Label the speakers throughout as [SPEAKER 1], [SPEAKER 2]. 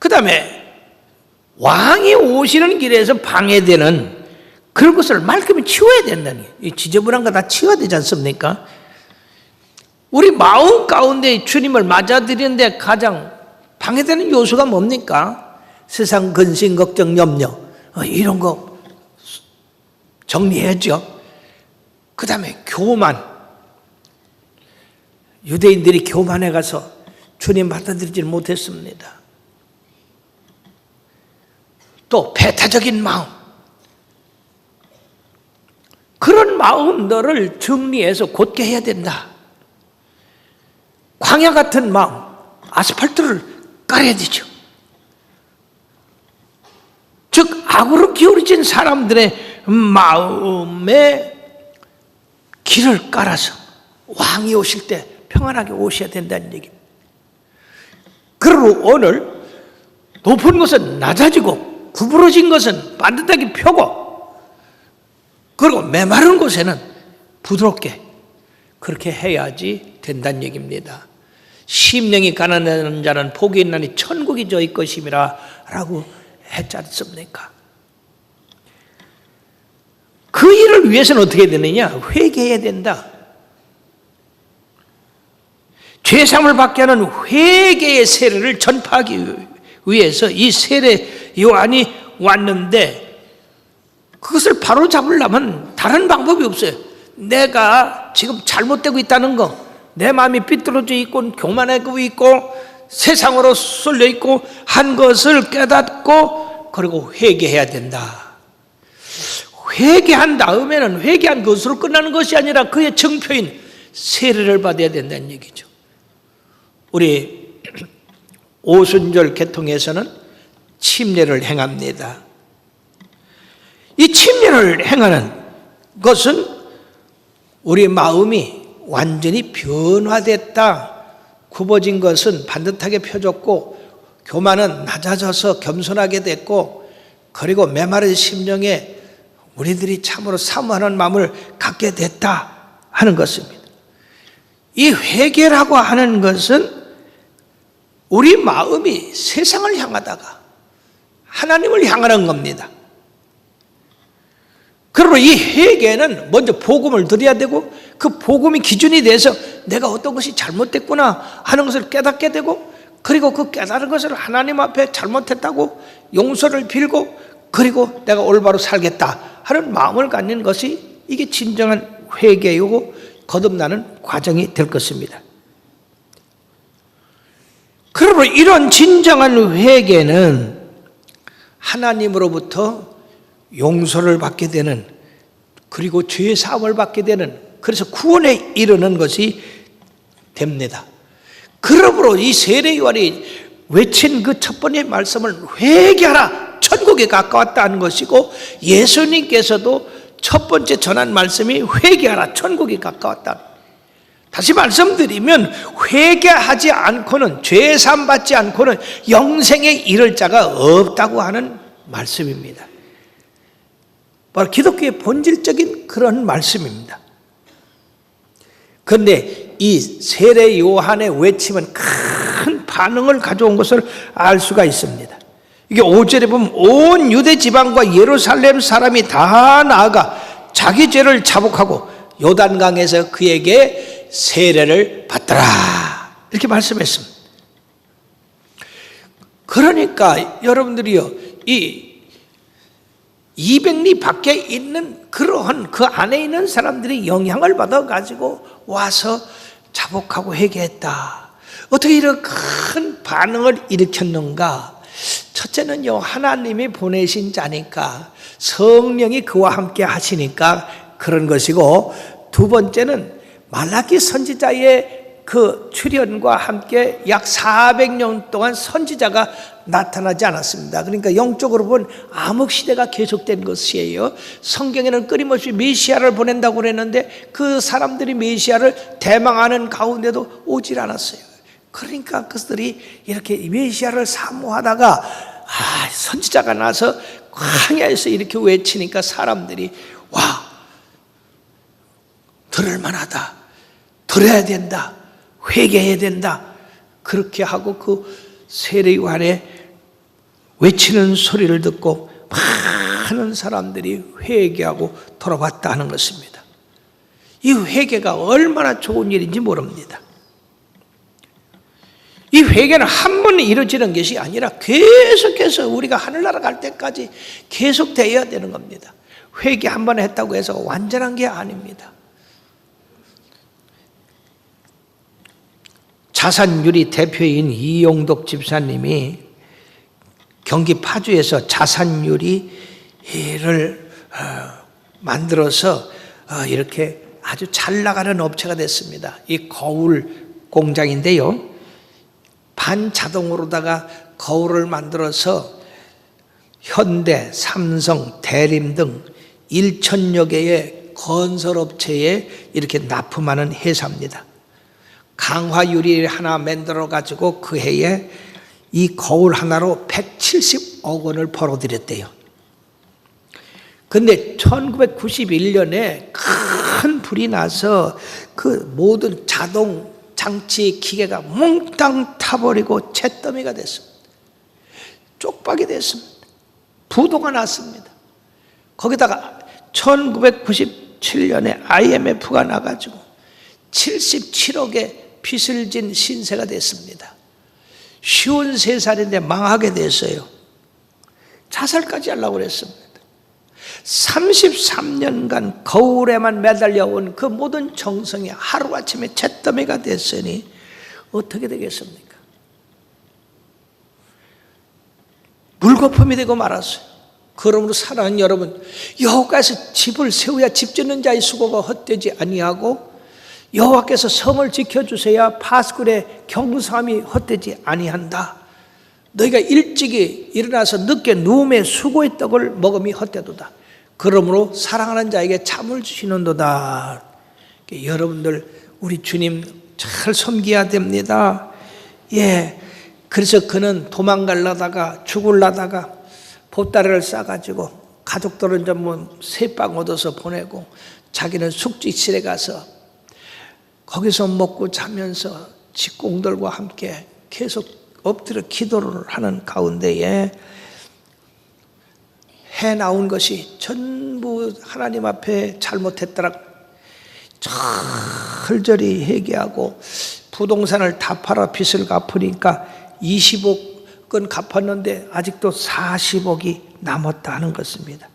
[SPEAKER 1] 그 다음에 왕이 오시는 길에서 방해되는 그런 것을 말끔히 치워야 된다는 거예요. 이 지저분한 거 다 치워야 되지 않습니까? 우리 마음 가운데 주님을 맞아들이는데 가장 방해되는 요소가 뭡니까? 세상 근심, 걱정, 염려 이런 거 정리해야죠. 그 다음에 교만. 유대인들이 교만해 가서 주님 받아들이지 못했습니다. 또 배타적인 마음. 그런 마음들을 정리해서 곧게 해야 된다. 광야 같은 마음, 아스팔트를 깔아야 되죠. 즉 악으로 기울어진 사람들의 마음에 길을 깔아서 왕이 오실 때 평안하게 오셔야 된다는 얘기입니다. 그러므로 오늘 높은 것은 낮아지고 구부러진 것은 반듯하게 펴고 그리고 메마른 곳에는 부드럽게 그렇게 해야지 된다는 얘기입니다. 심령이 가난한 자는 복이 있나니 천국이 저희 것임이라 라고 했지 않습니까? 그 일을 위해서는 어떻게 되느냐? 회개해야 된다. 죄사함을 받게 하는 회개의 세례를 전파하기 위해서 이 세례 요한이 왔는데 그것을 바로 잡으려면 다른 방법이 없어요. 내가 지금 잘못되고 있다는 거, 내 마음이 삐뚤어져 있고 교만하고 있고 세상으로 쏠려 있고 한 것을 깨닫고 그리고 회개해야 된다. 회개한 다음에는 회개한 것으로 끝나는 것이 아니라 그의 증표인 세례를 받아야 된다는 얘기죠. 우리 오순절 계통에서는 침례를 행합니다. 이 침례를 행하는 것은 우리 마음이 완전히 변화됐다. 굽어진 것은 반듯하게 펴졌고 교만은 낮아져서 겸손하게 됐고 그리고 메마른 심령에 우리들이 참으로 사모하는 마음을 갖게 됐다 하는 것입니다. 이 회개라고 하는 것은 우리 마음이 세상을 향하다가 하나님을 향하는 겁니다. 그러므로 이 회개는 먼저 복음을 드려야 되고 그 복음이 기준이 돼서 내가 어떤 것이 잘못됐구나 하는 것을 깨닫게 되고 그리고 그 깨달은 것을 하나님 앞에 잘못했다고 용서를 빌고 그리고 내가 올바로 살겠다 하는 마음을 갖는 것이 이게 진정한 회개이고 거듭나는 과정이 될 것입니다. 그러므로 이런 진정한 회개는 하나님으로부터 용서를 받게 되는 그리고 죄의 사함을 받게 되는 그래서 구원에 이르는 것이 됩니다. 그러므로 이 세례 요한이 외친 그 첫 번째 말씀을 회개하라 천국에 가까웠다는 것이고 예수님께서도 첫 번째 전한 말씀이 회개하라 천국에 가까웠다. 다시 말씀드리면 회개하지 않고는 죄 사함 받지 않고는 영생에 이를 자가 없다고 하는 말씀입니다. 바로 기독교의 본질적인 그런 말씀입니다. 그런데 이 세례 요한의 외침은 큰 반응을 가져온 것을 알 수가 있습니다. 이게 5절에 보면 온 유대 지방과 예루살렘 사람이 다 나아가 자기 죄를 자복하고 요단강에서 그에게 세례를 받더라 이렇게 말씀했습니다. 그러니까 여러분들이요 이 200리 밖에 있는 그러한 그 안에 있는 사람들이 영향을 받아가지고 와서 자복하고 회개했다. 어떻게 이런 큰 반응을 일으켰는가? 첫째는요 하나님이 보내신 자니까 성령이 그와 함께 하시니까 그런 것이고 두 번째는 말라기 선지자의 그 출현과 함께 약 400년 동안 선지자가 나타나지 않았습니다. 그러니까 영적으로 본 암흑시대가 계속된 것이에요. 성경에는 끊임없이 메시아를 보낸다고 그랬는데 그 사람들이 메시아를 대망하는 가운데도 오질 않았어요. 그러니까 그들이 이렇게 메시아를 사모하다가 선지자가 나서 광야에서 이렇게 외치니까 사람들이 와 들을 만하다, 들어야 된다, 회개해야 된다 그렇게 하고 그 세례 요한의 외치는 소리를 듣고 많은 사람들이 회개하고 돌아왔다 하는 것입니다. 이 회개가 얼마나 좋은 일인지 모릅니다. 이 회개는 한 번에 이루어지는 것이 아니라 계속해서 우리가 하늘나라 갈 때까지 계속되어야 되는 겁니다. 회개 한 번 했다고 해서 완전한 게 아닙니다. 자산유리 대표인 이용덕 집사님이 경기 파주에서 자산유리를 만들어서 이렇게 아주 잘 나가는 업체가 됐습니다. 이 거울 공장인데요, 반자동으로다가 거울을 만들어서 현대, 삼성, 대림 등 1,000여 개의 건설업체에 이렇게 납품하는 회사입니다. 강화유리 하나 만들어 가지고 그 해에 이 거울 하나로 170억 원을 벌어들였대요. 근데 1991년에 큰 불이 나서 그 모든 자동 장치 기계가 몽땅 타버리고 잿더미가 됐습니다. 쪽박이 됐습니다. 부도가 났습니다. 거기다가 1997년에 IMF가 나가지고 77억의 빚을 진 신세가 됐습니다. 53살인데 망하게 됐어요. 자살까지 하려고 그랬습니다. 33년간 거울에만 매달려 온 그 모든 정성이 하루아침에 잿더미가 됐으니 어떻게 되겠습니까? 물거품이 되고 말았어요. 그러므로 사랑하는 여러분, 여호와께서 집을 세우야 집 짓는 자의 수고가 헛되지 아니하고 여호와께서 성을 지켜주셔야 파수꾼의 경사함이 헛되지 아니한다. 너희가 일찍이 일어나서 늦게 누움에 수고의 떡을 먹음이 헛되도다. 그러므로 사랑하는 자에게 잠을 주시는도다. 여러분들 우리 주님 잘 섬겨야 됩니다. 예, 그래서 그는 도망가려다가 죽으려다가 보따리를 싸가지고 가족들은 좀 새빵 얻어서 보내고 자기는 숙직실에 가서 거기서 먹고 자면서 직공들과 함께 계속 엎드려 기도를 하는 가운데에 해 나온 것이 전부 하나님 앞에 잘못했더라 철저히 회개하고 부동산을 다 팔아 빚을 갚으니까 20억은 갚았는데 아직도 40억이 남았다 하는 것입니다.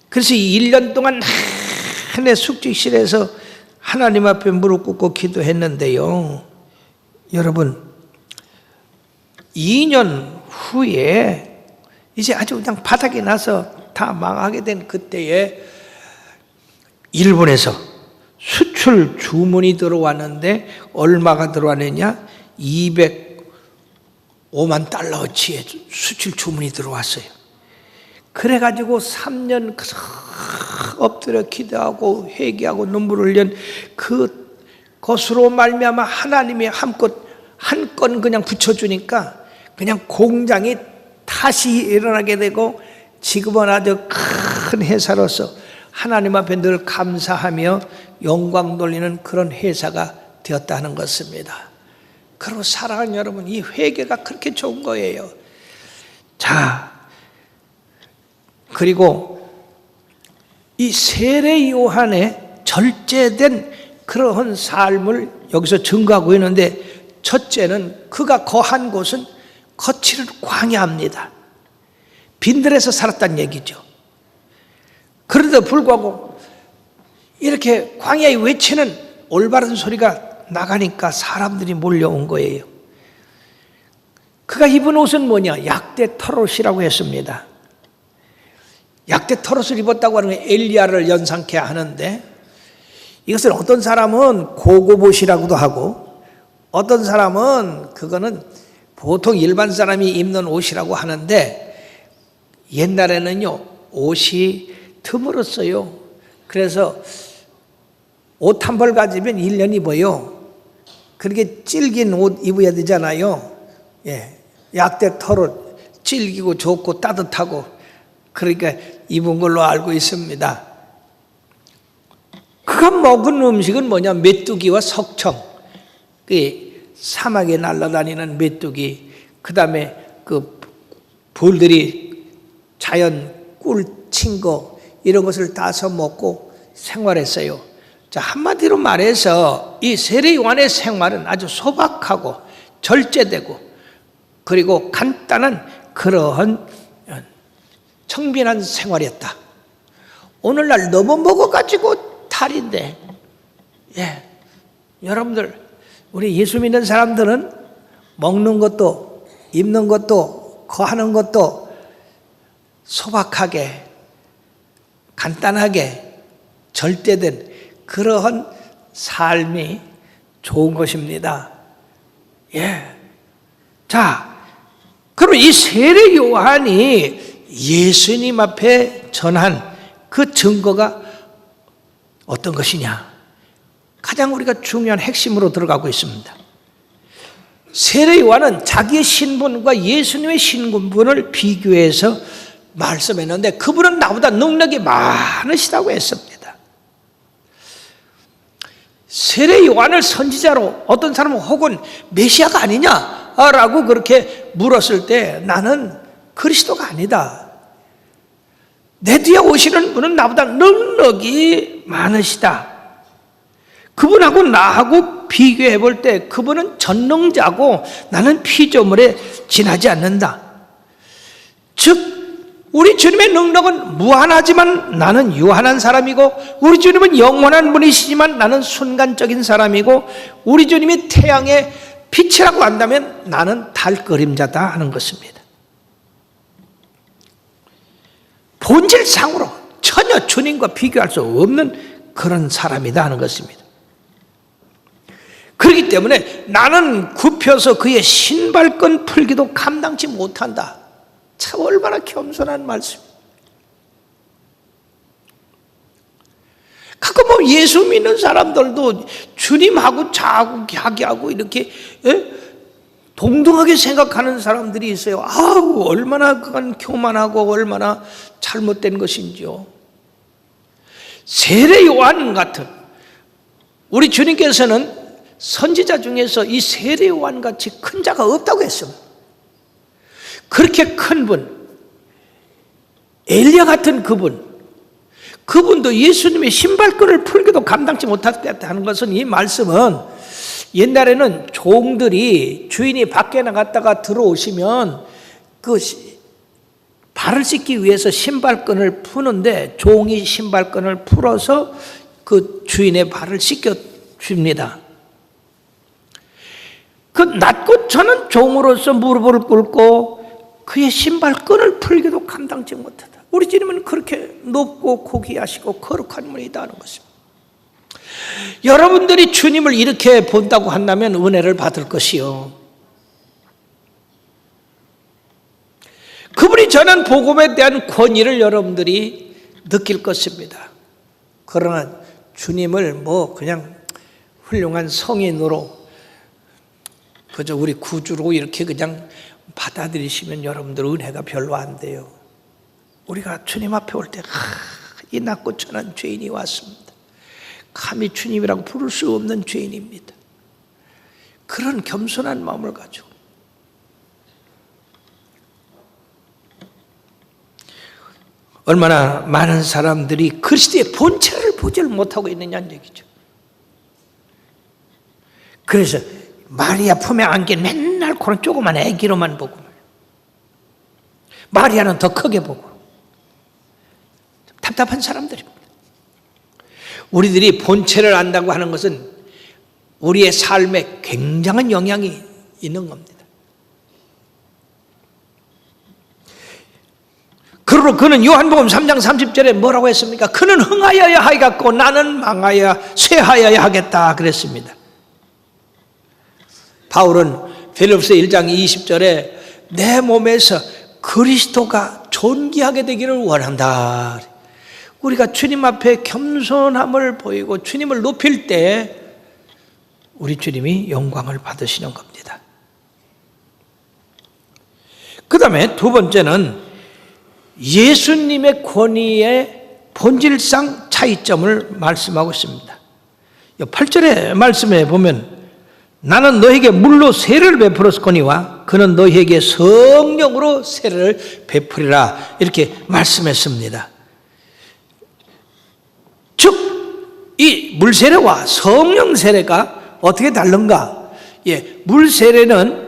[SPEAKER 1] 그래서 1년 동안 내내 숙직실에서 하나님 앞에 무릎 꿇고 기도했는데요, 여러분 2년 후에 이제 아주 그냥 바닥에 나서 다 망하게 된 그때에 일본에서 수출 주문이 들어왔는데 얼마가 들어왔느냐? 205만 달러어치의 수출 주문이 들어왔어요. 그래가지고 3년 엎드려 기도하고 회개하고 눈물을 흘린 그것으로 말미암아 하나님이 한 건 그냥 붙여주니까 그냥 공장이 다시 일어나게 되고 지금은 아주 큰 회사로서 하나님 앞에 늘 감사하며 영광 돌리는 그런 회사가 되었다는 것입니다. 그리고 사랑하는 여러분, 이 회개가 그렇게 좋은 거예요. 자, 그리고 이 세례 요한의 절제된 그러한 삶을 여기서 증거하고 있는데, 첫째는 그가 거한 곳은 거칠은 광야입니다. 빈들에서 살았다는 얘기죠. 그런데도 불구하고 이렇게 광야에 외치는 올바른 소리가 나가니까 사람들이 몰려온 거예요. 그가 입은 옷은 뭐냐? 약대 털옷이라고 했습니다. 약대 털옷을 입었다고 하는 게 엘리야를 연상케 하는데, 이것을 어떤 사람은 고고봇이라고도 하고 어떤 사람은 그거는 보통 일반 사람이 입는 옷이라고 하는데, 옛날에는요 옷이 드물었어요. 그래서 옷 한 벌 가지면 1년 입어요. 그렇게 질긴 옷 입어야 되잖아요. 예, 약대 털옷 질기고 좋고 따뜻하고, 그러니까 입은 걸로 알고 있습니다. 그가 먹은 음식은 뭐냐? 메뚜기와 석청, 그 사막에 날아다니는 메뚜기, 그 다음에 그 벌들이 자연 꿀 친 거 이런 것을 따서 먹고 생활했어요. 자, 한마디로 말해서 이 세례 요한의 생활은 아주 소박하고 절제되고 그리고 간단한 그러한 청빈한 생활이었다. 오늘날 너무 먹어가지고 탈인데, 여러분들, 우리 예수 믿는 사람들은 먹는 것도 입는 것도 거하는 것도 소박하게 간단하게 절대된 그러한 삶이 좋은 것입니다. 자, 그럼 이 세례 요한이 예수님 앞에 전한 그 증거가 어떤 것이냐? 가장 우리가 중요한 핵심으로 들어가고 있습니다. 세례 요한은 자기의 신분과 예수님의 신분을 비교해서 말씀했는데 그분은 나보다 능력이 많으시다고 했습니다. 세례 요한을 선지자로 어떤 사람은 혹은 메시아가 아니냐라고 그렇게 물었을 때 나는 그리스도가 아니다. 내 뒤에 오시는 분은 나보다 능력이 많으시다. 그분하고 나하고 비교해 볼 때 그분은 전능자고 나는 피조물에 지나지 않는다. 즉 우리 주님의 능력은 무한하지만 나는 유한한 사람이고 우리 주님은 영원한 분이시지만 나는 순간적인 사람이고 우리 주님이 태양의 빛이라고 한다면 나는 달 그림자다 하는 것입니다. 본질상으로 전혀 주님과 비교할 수 없는 그런 사람이다 하는 것입니다. 그렇기 때문에 나는 굽혀서 그의 신발끈 풀기도 감당치 못한다. 참 얼마나 겸손한 말씀입니다. 가끔 뭐 예수 믿는 사람들도 주님하고 자기하고 이렇게 동등하게 생각하는 사람들이 있어요. 아우 얼마나 그건 교만하고 얼마나 잘못된 것인지요. 세례 요한 같은 우리 주님께서는 선지자 중에서 이 세례 요한 같이 큰 자가 없다고 했습니다. 그렇게 큰 분, 엘리야 같은 그분도 예수님의 신발끈을 풀기도 감당치 못했다는 것은 이 말씀은 옛날에는 종들이 주인이 밖에 나갔다가 들어오시면 그 발을 씻기 위해서 신발끈을 푸는데 종이 신발끈을 풀어서 그 주인의 발을 씻겨 줍니다. 그 낮고 저는 종으로서 무릎을 꿇고 그의 신발끈을 풀기도 감당치 못하다. 우리 주님은 그렇게 높고 고귀하시고 거룩한 분이다 하는 것입니다. 여러분들이 주님을 이렇게 본다고 한다면 은혜를 받을 것이요. 그분이 전한 복음에 대한 권위를 여러분들이 느낄 것입니다. 그러나 주님을 뭐 그냥 훌륭한 성인으로 그저 우리 구주로 이렇게 그냥 받아들이시면 여러분들 은혜가 별로 안 돼요. 우리가 주님 앞에 올 때 이 낮고 천한 죄인이 왔습니다. 감히 주님이라고 부를 수 없는 죄인입니다. 그런 겸손한 마음을 가지고 얼마나 많은 사람들이 그리스도의 본체를 보지를 못하고 있느냐는 얘기죠. 그래서 마리아 품에 안긴 맨날 그런 조그만 애기로만 보고 마리아는 더 크게 보고 답답한 사람들입니다. 우리들이 본체를 안다고 하는 것은 우리의 삶에 굉장한 영향이 있는 겁니다. 그러므로 그는 요한복음 3장 30절에 뭐라고 했습니까? 그는 흥하여야 하겠고 나는 망하여 쇠하여야 하겠다 그랬습니다. 바울은 빌립보서 1장 20절에 내 몸에서 그리스도가 존귀하게 되기를 원한다. 우리가 주님 앞에 겸손함을 보이고 주님을 높일 때 우리 주님이 영광을 받으시는 겁니다. 그 다음에 두 번째는 예수님의 권위의 본질상 차이점을 말씀하고 있습니다. 8절의 말씀에 보면 나는 너에게 물로 세례를 베풀었거니와 그는 너에게 성령으로 세례를 베풀이라 이렇게 말씀했습니다. 즉 이 물세례와 성령 세례가 어떻게 다른가? 물세례는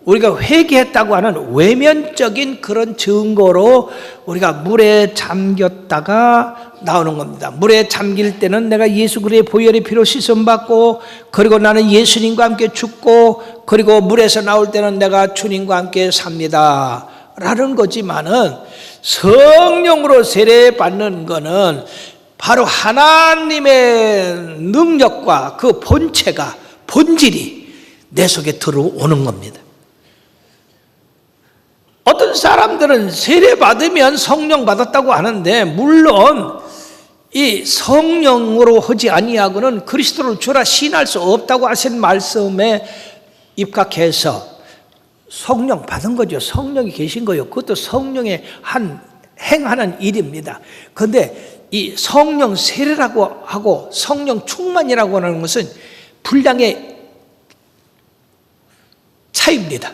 [SPEAKER 1] 우리가 회개했다고 하는 외면적인 그런 증거로 우리가 물에 잠겼다가 나오는 겁니다. 물에 잠길 때는 내가 예수 그리스도의 보혈의 피로 씻음받고, 그리고 나는 예수님과 함께 죽고, 그리고 물에서 나올 때는 내가 주님과 함께 삽니다 라는 거지만은, 성령으로 세례받는 거는 바로 하나님의 능력과 그 본체가, 본질이 내 속에 들어오는 겁니다. 어떤 사람들은 세례 받으면 성령 받았다고 하는데, 물론 이 성령으로 하지 아니하고는 그리스도를 주라 시인할 수 없다고 하신 말씀에 입각해서 성령 받은 거죠. 성령이 계신 거예요. 그것도 성령의 한 행하는 일입니다. 그런데 이 성령 세례라고 하고 성령 충만이라고 하는 것은 분량의 차이입니다.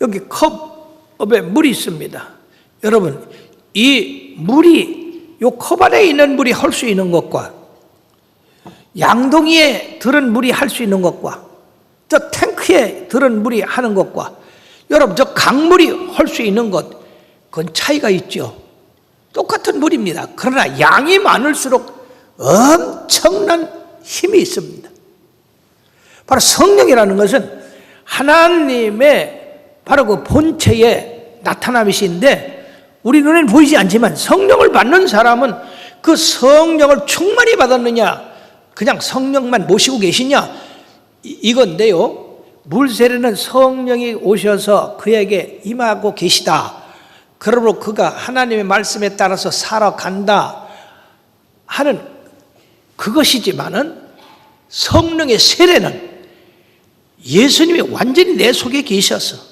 [SPEAKER 1] 여기 컵에 물이 있습니다. 여러분, 이 물이, 이 컵 안에 있는 물이 할 수 있는 것과 양동이에 들은 물이 할 수 있는 것과 저 탱크에 들은 물이 하는 것과 여러분 저 강물이 할 수 있는 것, 그건 차이가 있죠. 똑같은 물입니다. 그러나 양이 많을수록 엄청난 힘이 있습니다. 바로 성령이라는 것은 하나님의 바로 그 본체의 나타남이신데, 우리 눈에는 보이지 않지만 성령을 받는 사람은 그 성령을 충만히 받았느냐, 그냥 성령만 모시고 계시냐, 이건데요. 물세례는 성령이 오셔서 그에게 임하고 계시다, 그러므로 그가 하나님의 말씀에 따라서 살아간다 하는 그것이지만은, 성령의 세례는 예수님이 완전히 내 속에 계셔서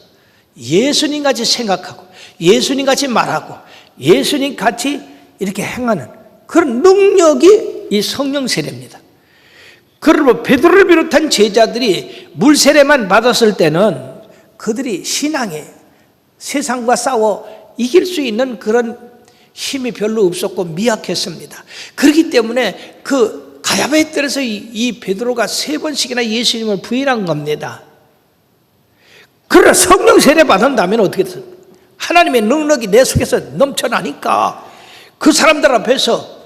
[SPEAKER 1] 예수님같이 생각하고 예수님같이 말하고 예수님같이 이렇게 행하는 그런 능력이 이 성령 세례입니다. 그러므로 베드로를 비롯한 제자들이 물세례만 받았을 때는 그들이 신앙에 세상과 싸워 이길 수 있는 그런 힘이 별로 없었고 미약했습니다. 그렇기 때문에 그 가야바의 뜰에서 이 베드로가 3번씩이나 예수님을 부인한 겁니다. 그러나 성령 세례 받은다면 어떻게 됐어요? 하나님의 능력이 내 속에서 넘쳐나니까 그 사람들 앞에서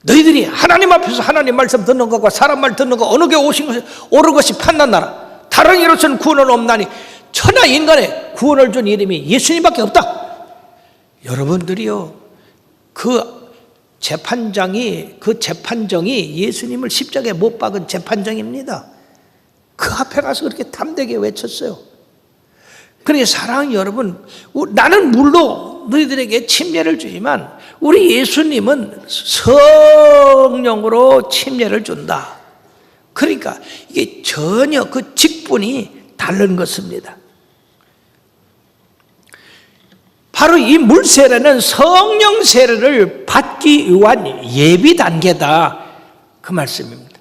[SPEAKER 1] 너희들이 하나님 앞에서 하나님 말씀 듣는 것과 사람 말 듣는 것 어느 게 옳은 것이 판단나라. 다른 이로서는 구원은 없나니 천하 인간의 구원을 준 이름이 예수님밖에 없다. 여러분들이요, 그 재판정이 예수님을 십자가에 못 박은 재판정입니다. 그 앞에 가서 그렇게 담대게 외쳤어요. 그러니까 사랑하는 여러분, 나는 물로 너희들에게 침례를 주지만 우리 예수님은 성령으로 침례를 준다. 그러니까 이게 전혀 그 직분이 다른 것입니다. 바로 이 물세례는 성령 세례를 받기 위한 예비 단계다, 그 말씀입니다.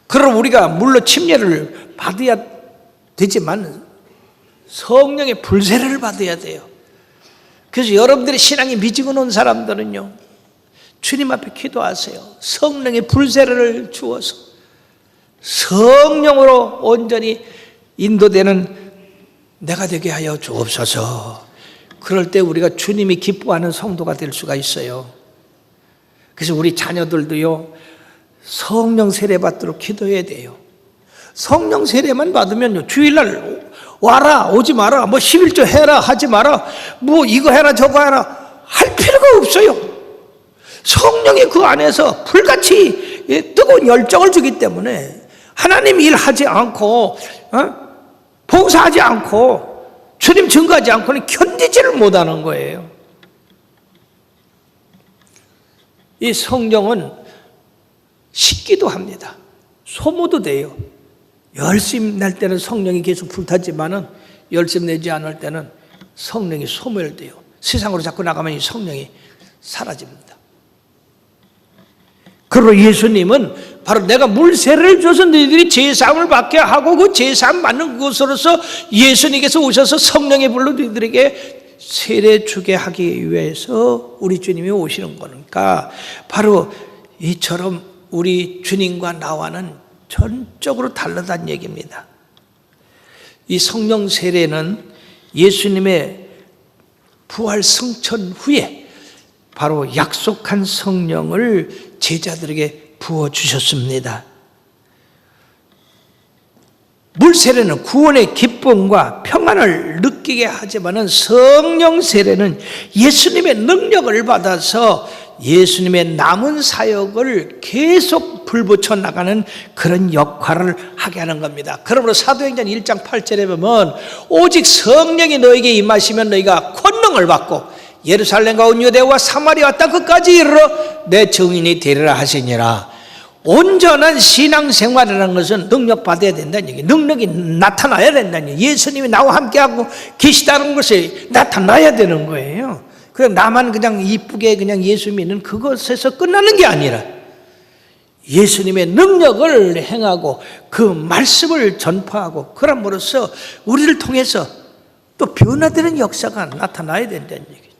[SPEAKER 1] 그럼 우리가 물로 침례를 받아야 되지만 성령의 불세례를 받아야 돼요. 그래서 여러분들의 신앙이 미지근 온 사람들은요, 주님 앞에 기도하세요. 성령의 불세례를 주어서 성령으로 온전히 인도되는 내가 되게 하여 주옵소서. 그럴 때 우리가 주님이 기뻐하는 성도가 될 수가 있어요. 그래서 우리 자녀들도요, 성령 세례 받도록 기도해야 돼요. 성령 세례만 받으면요, 주일날 와라, 오지 마라, 뭐 11조 해라, 하지 마라, 뭐 이거 해라, 저거 해라, 할 필요가 없어요. 성령이 그 안에서 불같이 뜨거운 열정을 주기 때문에 하나님 일하지 않고, 봉사하지 않고, 주님 증거하지 않고는 견디지를 못하는 거예요. 이 성령은 식기도 합니다. 소모도 돼요. 열심 낼 때는 성령이 계속 불타지만은 열심 내지 않을 때는 성령이 소멸돼요. 세상으로 자꾸 나가면 이 성령이 사라집니다. 그리고 예수님은 바로 내가 물세례를 줘서 너희들이 제사함을 받게 하고 그 제사함 받는 것으로서 예수님께서 오셔서 성령의 불로 너희들에게 세례 주게 하기 위해서 우리 주님이 오시는 거니까 바로 이처럼 우리 주님과 나와는 전적으로 다르다는 얘기입니다. 이 성령 세례는 예수님의 부활 승천 후에 바로 약속한 성령을 제자들에게 부어주셨습니다. 물세례는 구원의 기쁨과 평안을 느끼게 하지만 성령 세례는 예수님의 능력을 받아서 예수님의 남은 사역을 계속 불붙여 나가는 그런 역할을 하게 하는 겁니다. 그러므로 사도행전 1장 8절에 보면 오직 성령이 너에게 임하시면 너희가 권능을 받고 예루살렘과 온 유대와 사마리아 땅 끝까지 이르러 내 증인이 되리라 하시니라. 온전한 신앙생활이라는 것은 능력 받아야 된다는 얘기, 능력이 나타나야 된다는 얘기, 예수님이 나와 함께하고 계시다는 것이 나타나야 되는 거예요. 그냥 나만 그냥 이쁘게 그냥 예수 믿는 그것에서 끝나는 게 아니라 예수님의 능력을 행하고 그 말씀을 전파하고 그럼으로써 우리를 통해서 또 변화되는 역사가 나타나야 된다는 얘기죠.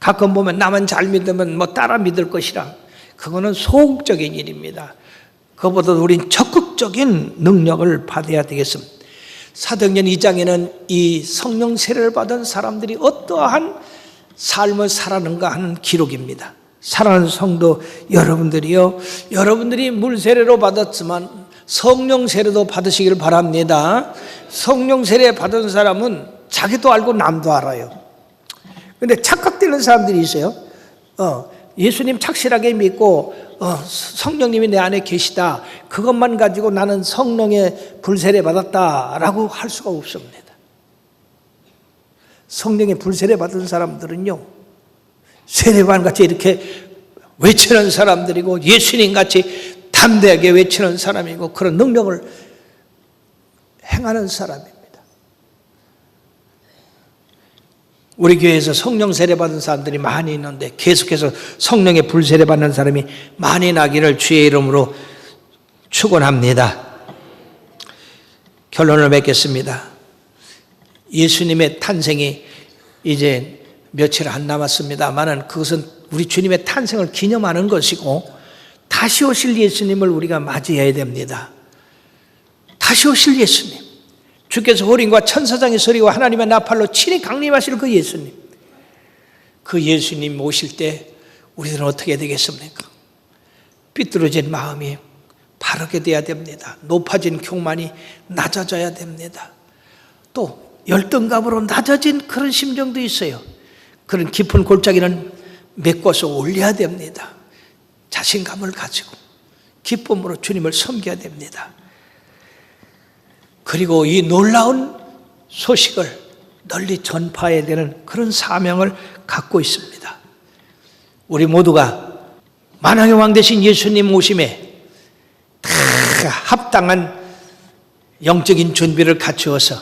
[SPEAKER 1] 가끔 보면 나만 잘 믿으면 뭐 따라 믿을 것이라, 그거는 소극적인 일입니다. 그것보다 우린 적극적인 능력을 받아야 되겠습니다. 사도행전 2장에는 이 성령 세례를 받은 사람들이 어떠한 삶을 살았는가 하는 기록입니다. 사랑하는 성도 여러분들이요, 여러분들이 물 세례로 받았지만 성령 세례도 받으시기를 바랍니다. 성령 세례 받은 사람은 자기도 알고 남도 알아요. 근데 착각되는 사람들이 있어요. 예수님 착실하게 믿고 성령님이 내 안에 계시다, 그것만 가지고 나는 성령의 불세례 받았다라고 할 수가 없습니다. 성령의 불세례 받은 사람들은요, 세례관같이 이렇게 외치는 사람들이고 예수님같이 담대하게 외치는 사람이고 그런 능력을 행하는 사람입니다. 우리 교회에서 성령 세례 받은 사람들이 많이 있는데 계속해서 성령의 불세례 받는 사람이 많이 나기를 주의 이름으로 축원합니다. 결론을 맺겠습니다. 예수님의 탄생이 이제 며칠 안 남았습니다만은 그것은 우리 주님의 탄생을 기념하는 것이고 다시 오실 예수님을 우리가 맞이해야 됩니다. 다시 오실 예수님, 주께서 호림과 천사장의 소리와 하나님의 나팔로 친히 강림하실 그 예수님, 그 예수님 오실 때 우리들은 어떻게 되겠습니까? 삐뚤어진 마음이 바르게 돼야 됩니다. 높아진 교만이 낮아져야 됩니다. 또 열등감으로 낮아진 그런 심정도 있어요. 그런 깊은 골짜기는 메꿔서 올려야 됩니다. 자신감을 가지고 기쁨으로 주님을 섬겨야 됩니다. 그리고 이 놀라운 소식을 널리 전파해야 되는 그런 사명을 갖고 있습니다. 우리 모두가 만왕의 왕 되신 예수님 오심에 다 합당한 영적인 준비를 갖추어서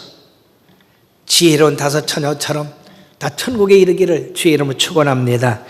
[SPEAKER 1] 지혜로운 다섯 처녀처럼 다 천국에 이르기를 주의 이름으로 축원합니다.